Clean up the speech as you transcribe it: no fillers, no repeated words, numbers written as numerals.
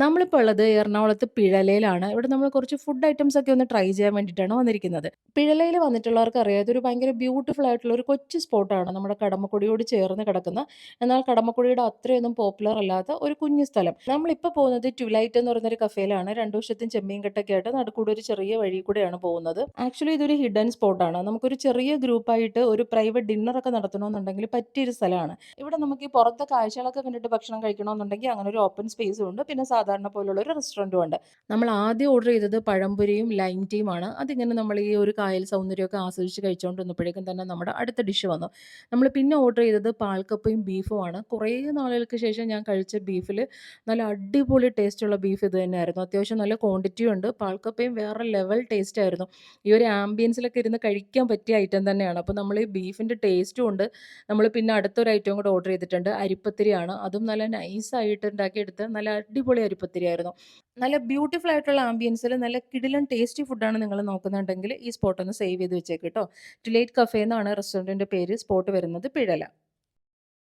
നമ്മളിപ്പോൾ ഉള്ളത് എറണാകുളത്ത് പിഴലയിലാണ്. ഇവിടെ നമ്മൾ കുറച്ച് ഫുഡ് ഐറ്റംസ് ഒക്കെ ഒന്ന് ട്രൈ ചെയ്യാൻ വേണ്ടിയിട്ടാണ് വന്നിരിക്കുന്നത്. പിഴലയിൽ വന്നിട്ടുള്ളവർക്ക് അറിയാം ഇതൊരു ഭയങ്കര ബ്യൂട്ടിഫുൾ ആയിട്ടുള്ള ഒരു കൊച്ചു സ്പോട്ടാണ്. നമ്മുടെ കടമ്മക്കുടിയോട് ചേർന്ന് കിടക്കുന്ന, എന്നാൽ കടമ്മക്കുടിയുടെ അത്രയൊന്നും പോപ്പുലർ അല്ലാത്ത ഒരു കുഞ്ഞു സ്ഥലം. നമ്മളിപ്പോൾ പോകുന്നത് ട്വിലൈറ്റ് എന്ന് പറയുന്നൊരു കഫേയിലാണ്. രണ്ടു വശത്തും ചെമ്മീൻ കെട്ടൊക്കെ ആയിട്ട് നടുക്കൂടെ ഒരു ചെറിയ വഴി കൂടെയാണ് പോകുന്നത്. ആക്ച്വലി ഇതൊരു ഹിഡൻ സ്പോട്ടാണ്. നമുക്കൊരു ചെറിയ ഗ്രൂപ്പായിട്ട് ഒരു പ്രൈവറ്റ് ഡിന്നർ ഒക്കെ നടത്തണമെന്നുണ്ടെങ്കിൽ പറ്റിയൊരു സ്ഥലമാണ്. ഇവിടെ നമുക്ക് ഈ പുറത്തെ കാഴ്ചകളൊക്കെ കണ്ടിട്ട് ഭക്ഷണം കഴിക്കണമെന്നുണ്ടെങ്കിൽ അങ്ങനെ ഒരു ഓപ്പൺ സ്പേസും ഉണ്ട്. പിന്നെ സാധാരണ പോലുള്ള ഒരു റെസ്റ്റോറൻറ്റും ഉണ്ട്. നമ്മൾ ആദ്യം ഓർഡർ ചെയ്തത് പഴംപൊരിയും ലൈം ടീയുമാണ്. അതിങ്ങനെ നമ്മൾ ഈ ഒരു കായൽ സൗന്ദര്യമൊക്കെ ആസ്വദിച്ച് കഴിച്ചുകൊണ്ട് നിന്നപ്പോഴേക്കും തന്നെ നമ്മുടെ അടുത്ത ഡിഷ് വന്നു. നമ്മൾ പിന്നെ ഓർഡർ ചെയ്തത് പാൽക്കപ്പയും ബീഫുമാണ്. കുറേ നാളുകൾക്ക് ശേഷം ഞാൻ കഴിച്ച ബീഫിൽ നല്ല അടിപൊളി ടേസ്റ്റുള്ള ബീഫ് ഇത് തന്നെയായിരുന്നു. അത്യാവശ്യം നല്ല ക്വാണ്ടിറ്റിയും ഉണ്ട്. പാൽക്കപ്പയും വേറെ ലെവൽ ടേസ്റ്റ് ആയിരുന്നു. ഈ ഒരു ആംബിയൻസിലൊക്കെ ഇരുന്ന് കഴിക്കാൻ പറ്റിയ ഐറ്റം തന്നെയാണ്. അപ്പോൾ നമ്മൾ ഈ ബീഫിൻ്റെ ടേസ്റ്റും ഉണ്ട്. നമ്മൾ പിന്നെ അടുത്തൊരു ഐറ്റവും കൂടെ ഓർഡർ ചെയ്തിട്ടുണ്ട്. അരിപ്പത്തിരിയാണ്. അതും നല്ല നൈസായിട്ട് ഉണ്ടാക്കിയെടുത്ത് നല്ല അടിപൊളി അരിപ്പത്തിരിയായിരുന്നു. നല്ല ബ്യൂട്ടിഫുൾ ആയിട്ടുള്ള ആംബിയൻസിൽ നല്ല കിടിലൻ ടേസ്റ്റി ഫുഡാണ് നിങ്ങൾ നോക്കുന്നുണ്ടെങ്കിൽ ഈ സ്പോട്ട് ഒന്ന് സേവ് ചെയ്ത് വെച്ചേക്ക് കേട്ടോ. ടുലേറ്റ് കഫേ എന്നാണ് റെസ്റ്റോറൻറ്റിൻ്റെ പേര്. സ്പോട്ട് വരുന്നത് പിഴല.